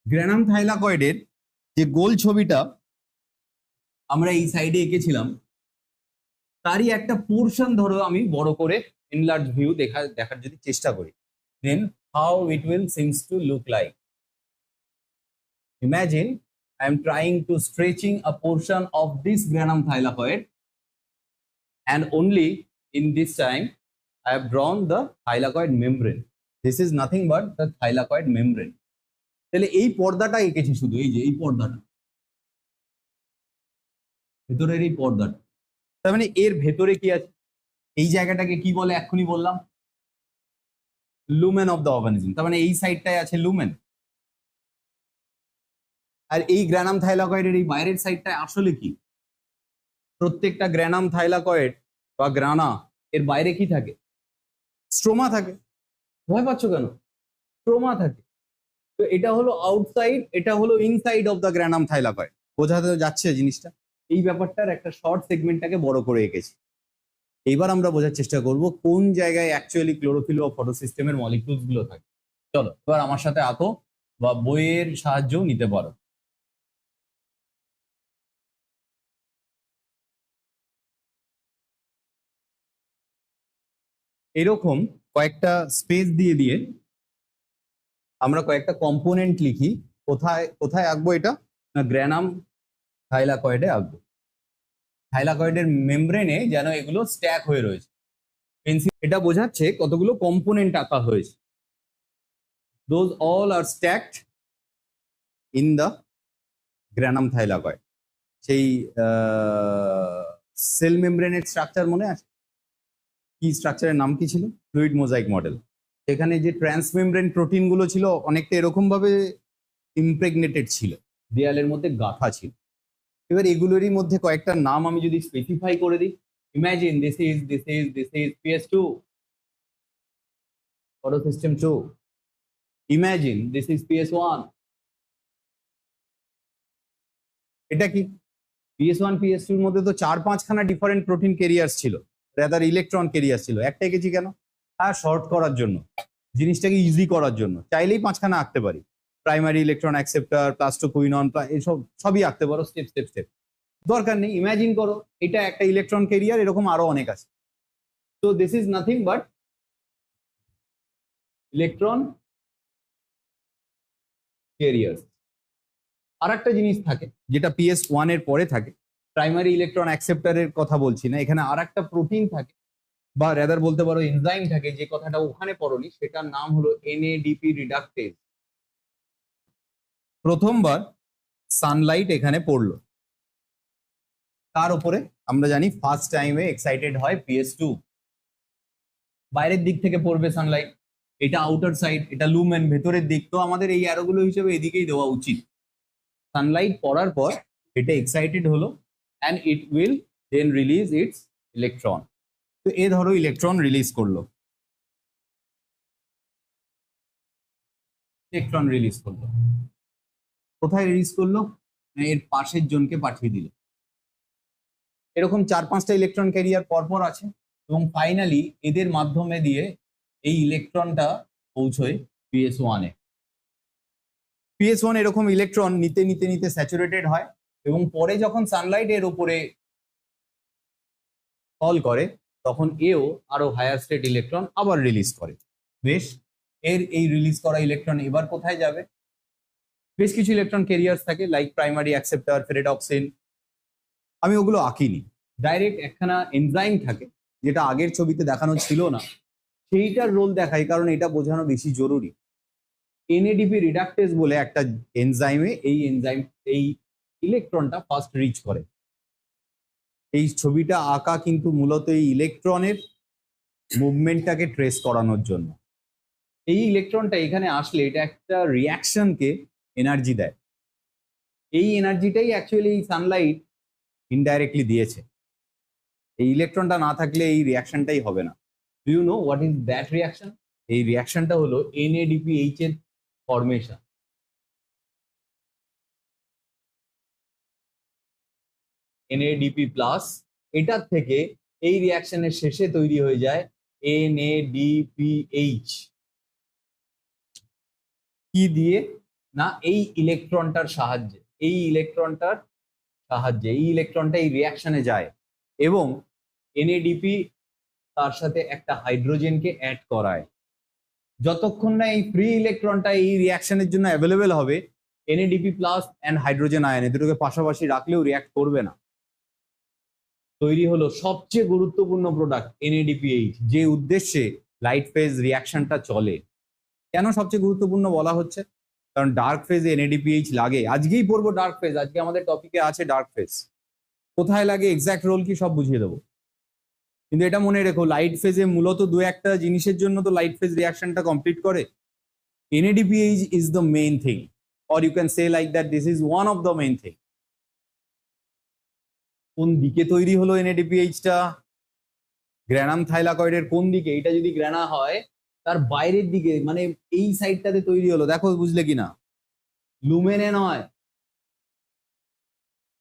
Granum থাইলাকয়েডের যে গোল ছবিটা আমরা এই সাইডে এঁকেছিলাম তারই একটা পোর্শন ধরো আমি বড় করে ইনলার্জ ভিউ দেখার যদি চেষ্টা করি, then how it will seems to look like. Imagine I am trying to stretching a portion of this granum thylakoid, and only in this time I have drawn the thylakoid membrane. This is nothing but the thylakoid membrane. তাহলে এই পর্দাটা এঁকেছি শুধু, এই যে এই পর্দাটা, ভেতরের এই পর্দাটা, তার মানে এর ভেতরে কি আছে, এই জায়গাটাকে কি বলে এক্ষুনি বললাম, লুমেন অফ দ্য অর্গানিজম। তার মানে এই সাইডটায় আছে লুমেন, আর এই গ্রানাম থাইলাকয়েডের এই বাইরের সাইডটায় আসলে কি, প্রত্যেকটা গ্রানাম থাইলাকয়েড বা গ্রানা এর বাইরে কি থাকে, স্ট্রোমা থাকে। ভয় পাচ্ছ কেন? স্ট্রোমা থাকে। তো এটা হলো আউটসাইড, এটা হলো inside of the granum thylakoid. বোঝাতে যাচ্ছে জিনিসটা? এই ব্যাপারটার একটা শর্ট সেগমেন্টটাকে বড় করে এঁকেছি। এইবার আমরা বোঝার চেষ্টা করব কোন জায়গায় অ্যাকচুয়ালি ক্লোরোফিল বা ফটোসিস্টেমের মলিকিউলস গুলো থাকে। চলো এবার আমার সাথে আঁকো বা বইয়ের সাহায্যও নিতে পারো। এরকম কয়েকটা স্পেস দিয়ে দিয়ে আমরা কয়েকটা কম্পোনেন্ট লিখি। কোথায় কোথায় আঁকবো এটা? না, গ্রানাম থাইলাকয়েডে আঁকবো। থাইলাকয়েডের মেমব্রেনে যেন এগুলো স্ট্যাক হয়ে রয়েছে। পেন্সিল এটা বোঝাচ্ছে কতগুলো কম্পোনেন্ট আঁকা হয়েছে। Those all are stacked in the granum thylakoid. সেই সেল মেমব্রেনের স্ট্রাকচার মনে আছে? কি স্ট্রাকচারের নাম কি ছিল? Fluid mosaic model. এখানে যে ট্রান্সমেমব্রেন প্রোটিন গুলো ছিল অনেকটা এরকম ভাবে ইমপ্রেগনেটেড ছিল, দেয়ালের মধ্যে গাঁথা ছিল। এবার এগুলোরই মধ্যে কয়েকটা নাম আমি যদি স্পেসিফাই করে দিই, imagine this is PS2 photosystem 2, imagine this is PS1। এটা কি? PS1 PS2 এর মধ্যে তো 4-5খানা ডিফারেন্ট প্রোটিন ক্যারিয়ার্স ছিল, রাদার ইলেকট্রন ক্যারিয়ার ছিল। একটা এঁকেছি কেন? হ্যাঁ, শর্ট করার জন্য, জিনিসটাকে ইজি করার জন্য। চাইলেই 5খানা আঁকতে পারি, প্রাইমারি ইলেকট্রন অ্যাকসেপ্টার, প্লাস্টোকুইনন, এসব সবই আঁকতে পারো স্টেপ স্টেপ স্টেপ। দরকার নেই, ইমাজিন করো এটা একটা ইলেকট্রন ক্যারিয়ার, এরকম আরো অনেক আছে। তো this is nothing but electron carrier. আর একটা জিনিস থাকে যেটা PS1 এর পরে থাকে, প্রাইমারি ইলেকট্রন অ্যাকসেপ্টারের কথা বলছি না, এখানে আর একটা প্রোটিন থাকে বা রেদার বলতে পারো এনজাইম থাকে, যে কথাটা ওখানে পড়োনি, সেটার নাম হলো NADP রিডাকটেজ। প্রথমবার সানলাইট এখানে পড়লো, তার উপরে আমরা জানি ফার্স্ট টাইমে এক্সাইটেড হয় PS2। বাইরের দিক থেকে পড়বে সানলাইট, এটা আউটার সাইড, এটা লুমেন, ভেতরের দিক। তো আমাদের এই অ্যারোগুলো হিসেবে এদিকেই দেওয়া উচিত। সানলাইট পড়ার পর এটা এক্সাইটেড হলো and it will then release its electron. তো এ ধরো ইলেকট্রন রিলিজ করলো, ইলেকট্রন রিলিজ করলো, কোথায় রিলিজ করলো? এর পাশের জনকে পাঠিয়ে দিল। এরকম 4-5টা ইলেকট্রন ক্যারিয়ার পরপর আছে এবং ফাইনালি এদের মাধ্যমে দিয়ে এই ইলেকট্রনটা পৌঁছয় PS1 এ। PS1 এরকম ইলেকট্রন নিতে নিতে নিতে স্যাচুরেটেড হয় এবং পরে যখন সানলাইট এর উপরে ফল করে তখন এও আরো হায়ার স্টেট ইলেকট্রন আবার রিলিজ করে। বেশ, এর এই রিলিজ করা ইলেকট্রন এবার কোথায় যাবে? বেশ কিছু ইলেকট্রন ক্যারিয়ার্স থাকে লাইক প্রাইমারি অ্যাকসেপ্টার, ফেরেডক্সিন, আমি ওগুলো আঁকিনি। ডাইরেক্ট একখানা এনজাইম থাকে যেটা আগের ছবিতে দেখানো ছিল না, সেইটার রোল দেখাই কারণ এটা বোঝানো বেশি জরুরি। NADP রিডাকটেজ বলে একটা এনজাইমে এই ইলেকট্রনটা ফার্স্ট রিচ করে। এই ছবিটা আঁকা কিন্তু মূলত এই ইলেকট্রনের মুভমেন্টটাকে ট্রেস করানোর জন্য। এই ইলেকট্রনটা এখানে আসলে এটা একটা রিয়াকশনকে এনার্জি দেয়। এই এনার্জিটাই অ্যাকচুয়ালি এই সানলাইট ইনডাইরেক্টলি দিয়েছে। এই ইলেকট্রনটা না থাকলে এই রিয়াকশনটাই হবে না। Do you know what is that reaction? এই রিয়াকশনটা হলো NADPH এর ফরমেশন। NADP প্লাস, এটার থেকে এই রিয়াকশনের শেষে তৈরি হয়ে যায় NADPH। কি দিয়ে? না এই ইলেকট্রনটার সাহায্যে, এই ইলেকট্রনটা এই রিয়াকশনে যায় এবং এনএডিপি তার সাথে একটা হাইড্রোজেনকে অ্যাড করায়। যতক্ষণ না এই ফ্রি ইলেকট্রনটা এই রিয়াকশনের জন্য অ্যাভেলেবেল হবে, NADP plus and hydrogen ion এই দুটোকে পাশাপাশি রাখলেও রিয়াক্ট করবে না। তৈরি হলো সবচেয়ে গুরুত্বপূর্ণ প্রোডাক্ট এনএডিপিএইচ, যে উদ্দেশ্যে লাইট ফেজ রিয়াকশনটা চলে। কেন সবচেয়ে গুরুত্বপূর্ণ বলা হচ্ছে? কারণ ডার্ক ফেজে এনএডিপিএইচ লাগে। আজকেই পড়বো ডার্ক ফেজ, আজকে আমাদের টপিকে আছে ডার্ক ফেজ। কোথায় লাগে, এক্সাক্ট রোল কি, সব বুঝিয়ে দেবো। কিন্তু এটা মনে রেখো, লাইট ফেজে মূলত দু একটা জিনিসের জন্য তো লাইট ফেজ রিয়াকশনটা কমপ্লিট করে। NADPH is the main thing, or you can say like that, this is one of the main thing. কোন দিকে তৈরি হলো NADPH টা? গ্রানাম থাইলাকয়েডের কোন দিকে? এটা যদি গ্রানা হয় তার বাইরের দিকে, মানে এই সাইডটাতে তৈরি হলো। দেখো বুঝলে কিনা, লুমেনে নয়।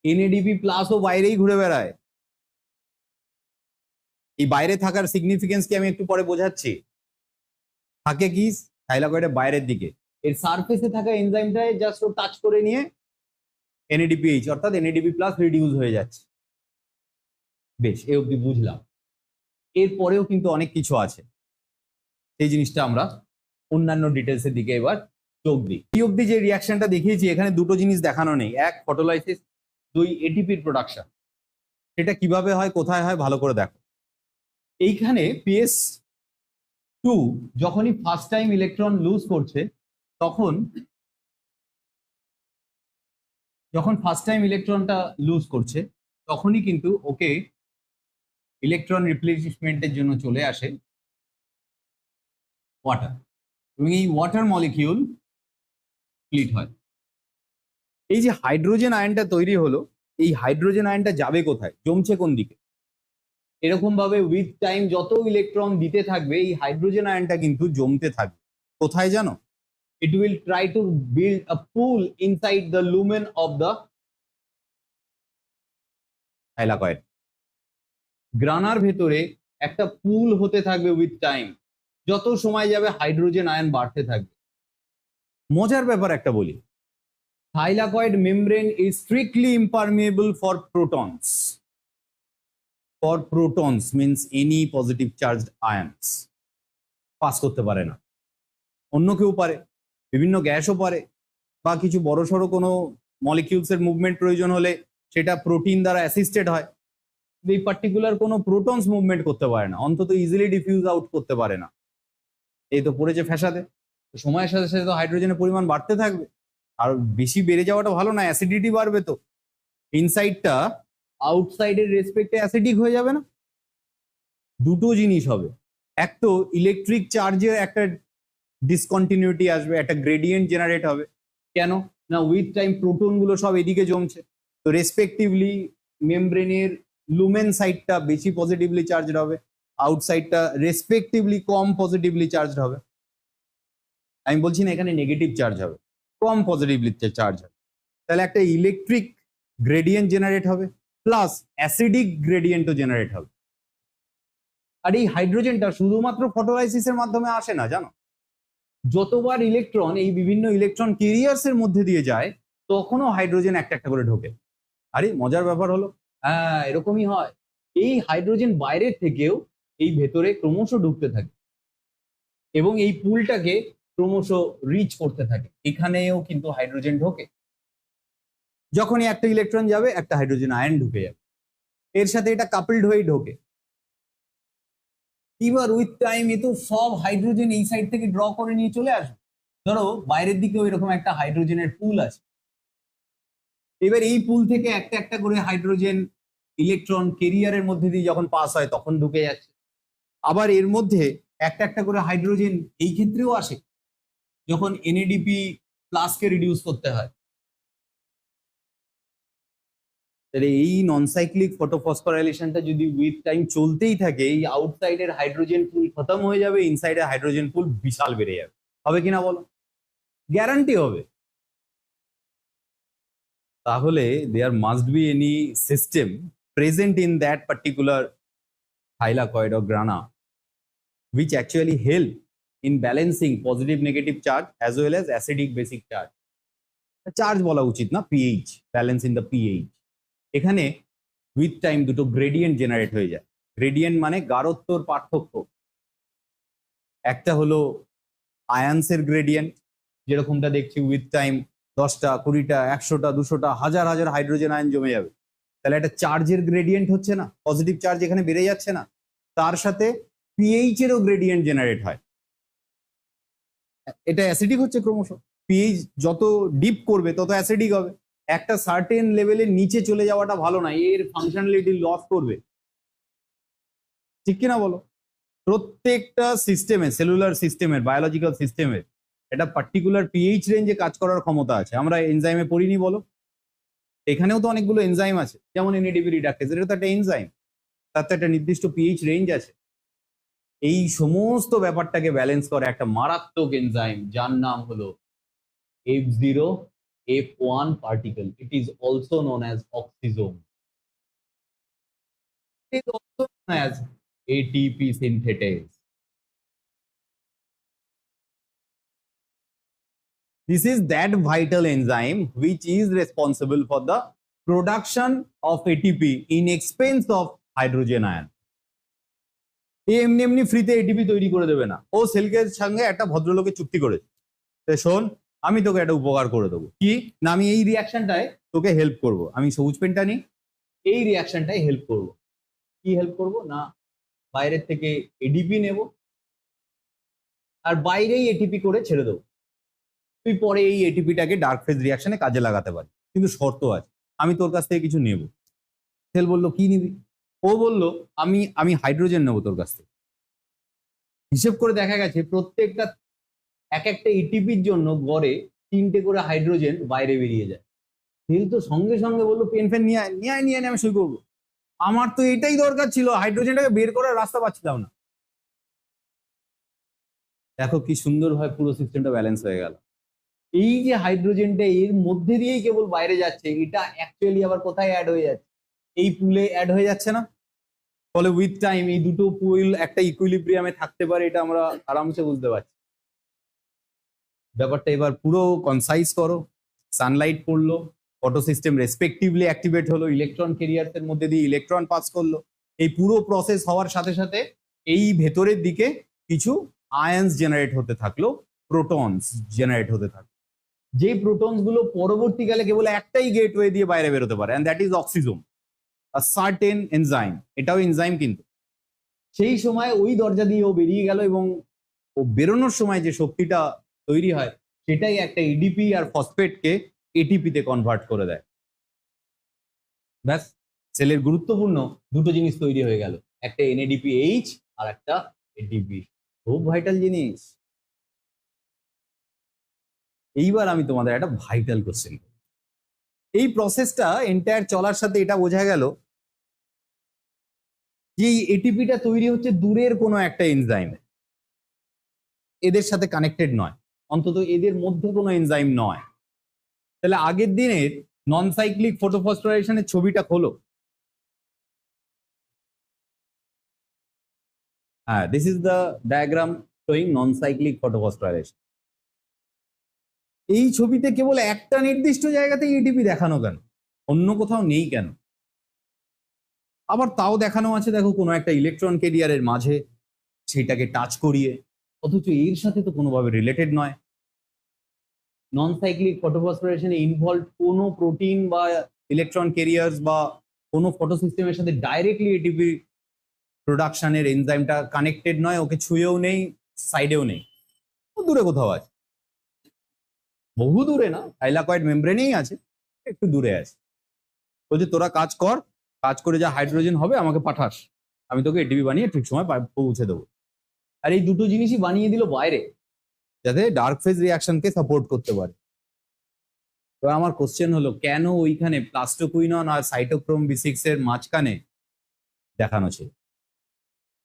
NADP প্লাসও বাইরেই ঘুরে বেড়ায়। এই বাইরে থাকার সিগনিফিকেন্স কি আমি একটু পরে বোঝাচ্ছি। থাকে কি থাইলাকয়েডের বাইরের দিকে, এর সারফেসে থাকা এনজাইমটা জাস্ট ও টাচ করে নিয়ে NADPH অর্থাৎ NADP প্লাস রিডিউস হয়ে যাচ্ছে। বেশ, এই অবধি বুঝলাম। এরপরেও কিন্তু অনেক কিছু আছে, সেই জিনিসটা আমরা অন্যান্য ডিটেলসের দিকে এবার চোখ দিই। এই অবধি যে রিয়াকশনটা দেখিয়েছি, এখানে দুটো জিনিস দেখানো নেই। এক, ফটোলাইসিস, দুই, এটিপির প্রোডাকশন। সেটা কিভাবে হয়, কোথায় হয়, ভালো করে দেখো। এইখানে PS2 যখনই ফার্স্ট টাইম ইলেকট্রন লুজ করছে, যখন ফার্স্ট টাইম ইলেকট্রনটা লুজ করছে তখনই কিন্তু ওকে ইলেকট্রন রিপ্লেসমেন্টের জন্য চলে আসে ওয়াটার, এবং এই ওয়াটার মলিকিউল স্প্লিট হয়। এই যে হাইড্রোজেন আয়নটা তৈরি হলো, এই হাইড্রোজেন আয়নটা যাবে কোথায়, জমছে কোন দিকে? এরকম ভাবে উইথ টাইম যত ইলেকট্রন দিতে থাকবে, এই হাইড্রোজেন আয়নটা কিন্তু জমতে থাকবে। কোথায় জানো? It will try to build a pool inside the lumen of the thylakoid. গ্রানার ভেতরে একটা পুল হতে থাকবে উইথ টাইম, যত সময় যাবে হাইড্রোজেন আয়ন বাড়তে থাকবে। মজার ব্যাপার একটা বলি, thylakoid membrane is strictly impermeable for protons. For protons means any positive charged ions pass করতে পারে না। অন্য কেউ পারে, বিভিন্ন গ্যাসও পারে, বা কিছু বড়সড় কোনো মলিকিউলসের মুভমেন্ট প্রয়োজন হলে সেটা প্রোটিন দ্বারা অ্যাসিস্টেড হয়। এই পার্টিকুলার কোনো প্রোটনস মুভমেন্ট করতে পারে না, অন্তত ইজিলি ডিফিউজ আউট করতে পারে না। এই তো পড়েছে ফ্যাসাদে। সময়ের সাথে সাথে তো হাইড্রোজেনের পরিমাণ বাড়তে থাকবে, আর বেশি বেড়ে যাওয়াটা ভালো না, অ্যাসিডিটি বাড়বে। তো ইনসাইডটা আউটসাইডের রেসপেক্টে অ্যাসিডিক হয়ে যাবে না? দুটো জিনিস হবে, এক তো ইলেকট্রিক চার্জের একটা ডিসকন্টিনিউটি আসবে, একটা গ্রেডিয়েন্ট জেনারেট হবে। কেন না, উইথ টাইম প্রোটন গুলো সব এদিকে জমছে, তো রেসপেক্টিভলি মেমব্রেনের লুমেন সাইডটা বেশি পজিটিভলি চার্জড হবে, আউটসাইডটা রেসপেক্টিভলি কম পজিটিভলি চার্জড হবে। আমি বলছি না এখানে নেগেটিভ চার্জ হবে, কম পজিটিভলি চার্জ হবে। তাহলে একটা ইলেকট্রিক গ্রেডিয়েন্ট জেনারেট হবে, প্লাস অ্যাসিডিক গ্রেডিয়েন্টও জেনারেট হবে। আর এই হাইড্রোজেনটা শুধুমাত্র ফটোলাইসিসের মাধ্যমে আসে না, জানো? যতবার ইলেকট্রন এই বিভিন্ন ইলেকট্রন ক্যারিয়ার্স এর মধ্যে দিয়ে যায়, তখনও হাইড্রোজেন একটা একটা করে ঢোকে। আরে মজার ব্যাপার হলো, হ্যাঁ এরকমই হয়। এই হাইড্রোজেন বাইরের থেকেও এই ভেতরে ক্রমশ ঢুকতে থাকে এবং এই পুলটাকে ক্রমশ রিচ করতে থাকে। এখানেও কিন্তু হাইড্রোজেন ঢোকে। যখনই একটা ইলেকট্রন যাবে, একটা হাইড্রোজেন আয়ন ঢুকে যাবে, এর সাথে এটা কাপলড হয়েই ঢোকে। এবার উইথ টাইম এ তো সব হাইড্রোজেন এই সাইড থেকে ড্র করে নিয়ে চলে আসবে। ধরো বাইরের দিকেও এরকম একটা হাইড্রোজেনের পুল আছে, এবার এই পুল থেকে একটা একটা করে হাইড্রোজেন ইলেকট্রন কেরিয়ারের মধ্যে দিয়ে যখন পাস হয় তখন ঢুকে যাচ্ছে। আবার এর মধ্যে একটা একটা করে হাইড্রোজেন এই ক্ষেত্রেও আসে যখন এনএডিপি প্লাসকে রিডিউস করতে হয়। তাহলে এই নন সাইক্লিক ফটোফসফোরাইলেশনটা যদি উইথ টাইম চলতেই থাকে, এই আউটসাইডের হাইড্রোজেন পুল খতম হয়ে যাবে, ইনসাইডের হাইড্রোজেন পুল বিশাল বেড়ে যাবে। হবে কিনা বলো? গ্যারান্টি হবে। তাহলে there must be any system present in that particular thylakoid or grana which actually help in balancing positive negative charge as well as acidic basic charge. Charge বলা উচিত না, pH, balance in the pH. এখানে with time দুটো gradient generate হয়ে যায়। Gradient মানে গাঢ়ত্বর পার্থক্য। একটা হলো আয়ান্সের গ্রেডিয়েন্ট, যেরকমটা দেখছি উইথ টাইম 10টা 20টা 100টা 200টা হাজার হাজার হাইড্রোজেন আয়ন জমে যাবে। তাহলে একটা চার্জের গ্রেডিয়েন্ট হচ্ছে না, পজিটিভ চার্জ এখানে বেড়ে যাচ্ছে না, তার সাথে পিএইচ এরও গ্রেডিয়েন্ট জেনারেট হয়। এটা অ্যাসিডিক হচ্ছে ক্রমশ। পিএইচ যত ডিপ করবে তত অ্যাসিডিক হবে। একটা সার্টেন লেভেলের নিচে চলে যাওয়াটা ভালো না, এর ফাংশনালিটি লস করবে, ঠিক কিনা বলো? প্রত্যেকটা সিস্টেমে, সেলুলার সিস্টেমের, বায়োলজিক্যাল সিস্টেমের একটা পার্টিকুলার পিএইচ রেঞ্জে কাজ করার ক্ষমতা আছে। আমরা এনজাইমে পড়িনি বলো? এখানেও তো অনেকগুলো এনজাইম আছে, যেমন এনএডিপি রিডাক্টেজ, এটা তো একটা এনজাইম, তার তো একটা নির্দিষ্ট পিএইচ রেঞ্জ আছে। এই সমস্ত ব্যাপারটাকে ব্যালেন্স করে একটা মারাত্মক এনজাইম, যার নাম হলো F0F1 particle. It is also known as oxysome. It is also known as ATP synthetase. This is that vital enzyme which is responsible for the production of ATP in expense of hydrogen ion. এমনি এমনি ফ্রিতে ATP তৈরি করে দেবে না, ও সেলকের সঙ্গে একটা ভদ্রলোকের চুক্তি করেছে, শোন আমি তোকে একটা উপকার করে দেবো, কি না আমি এই রিয়াকশনটায় তোকে হেল্প করব, আমি সবুজ পেনটা নিই, এই রিয়াকশনটায় হেল্প করব। কি হেল্প করব না, বাইরের থেকে এডিপি নেব আর বাইরেই এটিপি করে ছেড়ে দেবো, তুই পরে এই এটিপিটাকে ডার্ক ফেজ রিয়াকশনে কাজে লাগাতে পারি, কিন্তু শর্ত আছে, আমি তোর কাছ থেকে কিছু নেব। সেল বললো কি নিবি? ও বলল আমি আমি হাইড্রোজেন নেবো তোর কাছ থেকে। হিসেব করে দেখা গেছে প্রত্যেকটা এক একটা এটিপির জন্য গড়ে 3টে করে হাইড্রোজেন বাইরে বেরিয়ে যায়। সেল তো সঙ্গে সঙ্গে বললো পেন ফেন নিয়ে আয়, নিয়ে আয় নিয়ে আয়, আমি সই করবো। আমার তো এটাই দরকার ছিল, হাইড্রোজেনটাকে বের করার রাস্তা পাচ্ছিলাম না। দেখো কি সুন্দরভাবে পুরো সিস্টেমটা ব্যালেন্স হয়ে গেল। এই যে হাইড্রোজেনটা এর মধ্যে দিয়েই কেবল বাইরে যাচ্ছে, এটা অ্যাকচুয়ালি আবার কোথায় অ্যাড হয়ে যাচ্ছে? এই পুলে অ্যাড হয়ে যাচ্ছে না? ফলে উইথ টাইম এই দুটো পুল একটা ইকুইলিব্রিয়ামে থাকতে পারে, এটা আমরা আরামসে বুঝতে পারছি। ব্যাপারটা এবার পুরো কনসাইজ করো। সানলাইট পড়লো, ফটো সিস্টেম রেসপেক্টিভলি অ্যাক্টিভেট হলো, ইলেকট্রন ক্যারিয়ার্স এর মধ্যে দিয়ে ইলেকট্রন পাস করলো। এই পুরো প্রসেস হওয়ার সাথে সাথে এই ভেতরের দিকে কিছু আয়ন্স জেনারেট হতে থাকলো, প্রোটনস জেনারেট হতে থাকলো, যে প্রোটনস গুলো পরবর্তীকালে কেবল একটাই গেটওয়ে দিয়ে বাইরে বেরোতে পারে, and that is oxysome, a certain enzyme. এটাও এনজাইম, কিন্তু সেই সময় ওই দরজা দিয়ে ও বেরিয়ে গেল, এবং ও বেরোনোর সময় যে শক্তিটা তৈরি হয় সেটাই একটা এডিপি আর ফসফেটকে এটিপিতে কনভার্ট করে দেয়। ব্যাস, সেলের গুরুত্বপূর্ণ দুটো জিনিস তৈরি হয়ে গেল, একটা এনএডিপিএইচ আর একটা এটিপি। খুব ভাইটাল জিনিস। এইবার আমি তোমাদের একটা ভাইটাল কোশ্চেন, এই প্রসেসটা এন্টায়ার চলার সাথে এটা বোঝা গেল যে এই এটিপিটা তৈরি হচ্ছে দূরের কোনো একটা এনজাইমে, এদের সাথে কানেক্টেড নয়, অন্তত এদের মধ্যে কোনো এনজাইম নয়। তাহলে আগের দিনের নন সাইক্লিক ফটোফসফোরাইলেশনের ছবিটা খোলো। হ্যাঁ, this is the diagram showing non cyclic photophosphorylation. এই ছবিতে কেবল একটা নির্দিষ্ট জায়গাতে এটিপি দেখানো কেন, অন্য কোথাও নেই কেন? আবার তাও দেখানো আছে দেখো কোনো একটা ইলেকট্রন ক্যারিয়ারের মাঝে, সেইটাকে টাচ করিয়ে, অথচ এর সাথে তো কোনোভাবে রিলেটেড নয়। নন সাইক্লিক ফটোফসফোরেশনে ইনভলভ কোনো প্রোটিন বা ইলেকট্রন ক্যারিয়ার্স বা কোনো ফটো সিস্টেমের সাথে ডাইরেক্টলি এটিপি প্রোডাকশনের এনজাইমটা কানেক্টেড নয়, ওকে ছুঁয়েও নেই, সাইডেও নেই, দূরে কোথাও আছে, বহু দূরে না, থাইলাকয়েড মেমব্রেনেই আছে, একটু দূরে আছে। বলছে তোরা কাজ কর, কাজ করে যা হাইড্রোজেন হবে আমাকে পাঠাস, আমি তোকে এটিপি বানিয়ে ঠিক সময় পৌঁছে দেবো। আর এই দুটো জিনিসই বানিয়ে দিল বাইরে, যাতে ডার্ক ফেজ রিয়াকশনকে সাপোর্ট করতে পারে। তো আমার কোশ্চেন হলো, কেন ওইখানে প্লাস্টোকুইনন আর সাইটোক্রোম বি6 এর মাঝখানে দেখানো ছিল?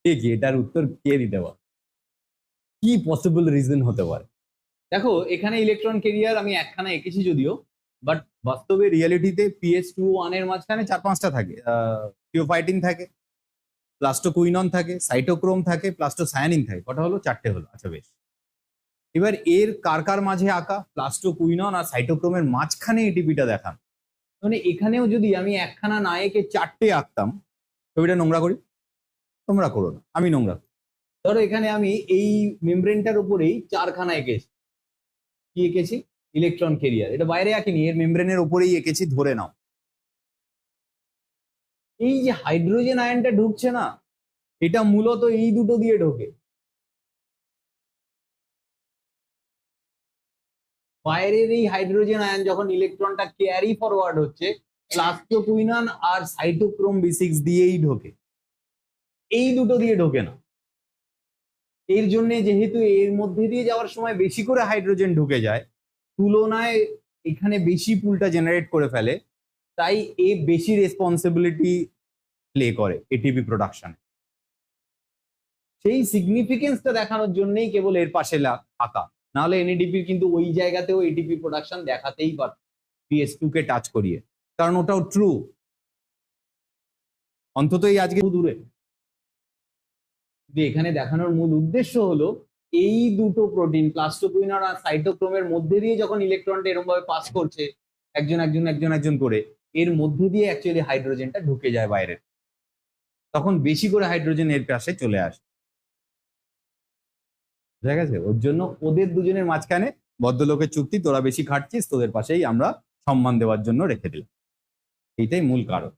ঠিক, এটার উত্তর কে দিতে পারে? কি পসিবল রিজন হতে পারে? দেখো এখানে ইলেকট্রন ক্যারিয়ার আমি একখানা এঁকেছি যদিও, বাট বাস্তবে রিয়ালিটিতে PS2-1 এর মাঝখানে 4-5টা থাকে। থিওফাইটিন থাকে, প্লাস্টোকুইনন থাকে, সাইটোক্রোম থাকে, প্লাস্টোসায়ানিন থাকে। কটা হলো? 4টে হলো। আচ্ছা বেশ, এবার এর কার কার মাঝে আঁকা, প্লাস্টোকুইনন আর সাইটোক্রোমের মাঝখানে এটিপিটা দেখান। মানে এখানেও যদি আমি একখানা না এঁকে চারটে আঁকতাম, ছবিটা নোংরা করি, তোমরা করো না, আমি নোংরা করি। ধরো এখানে আমি এই মেমব্রেনটার উপরেই চারখানা এঁকেছি। কি এঁকেছি? Electron career. এটা বাইরে আঁকিনি, এর মেমব্রেনের উপরেই এঁকেছি, ধরে নাও। এই যে হাইড্রোজেন আয়নটা ঢুকছে না, এটা মূলত এই দুটো দিয়ে ঢোকে। বাইরের এই হাইড্রোজেন আয়ন যখন ইলেকট্রনটা ক্যারি ফরওয়ার্ড হচ্ছে, প্লাস্টোকুইনন আর সাইটোক্রোম B6 দিয়েই ঢোকে, এই দুটো দিয়ে ঢোকে না। এর জন্য যেহেতু এর মধ্যে দিয়ে যাওয়ার সময় বেশি করে হাইড্রোজেন ঢুকে যায়, তুলনায় এখানে বেশি পুলটা জেনারেট করে ফেলে, তাই এ বেশি রেসপন্সিবিলিটি প্লে করে এটিপি প্রোডাকশনে। সেই সিগনিফিকেন্সটা দেখানোর জন্যই কেবল এর পাশে আঁকা, নাহলে এনএডিপির কিন্তু ওই জায়গাতেও এটিপি প্রোডাকশন দেখাতেই পারত PS2 কে টাচ করিয়ে, কারণ ওটাও ট্রু। অন্তত এই আজকে দূরে এখানে দেখানোর মূল উদ্দেশ্য হলো এই দুটো প্রোটিন প্লাস্টোকুইনন আর সাইটোক্রোমের মধ্যে দিয়ে যখন ইলেকট্রনটা এরকম ভাবে পাস করছে একজন একজন একজন একজন করে, এর মধ্যে দিয়ে অ্যাকচুয়ালি হাইড্রোজেনটা ঢুকে যায় বাইরে, তখন বেশি করে হাইড্রোজেন এর পাশে চলে আসে। ঠিক আছে, ওর জন্য ওদের দুজনের মাঝখানে ভদ্রলোকের চুক্তি, তোরা বেশি খাটছিস, তোদের পাশেই আমরা সম্মান দেওয়ার জন্য রেখে দিলাম, এইটাই মূল কারণ।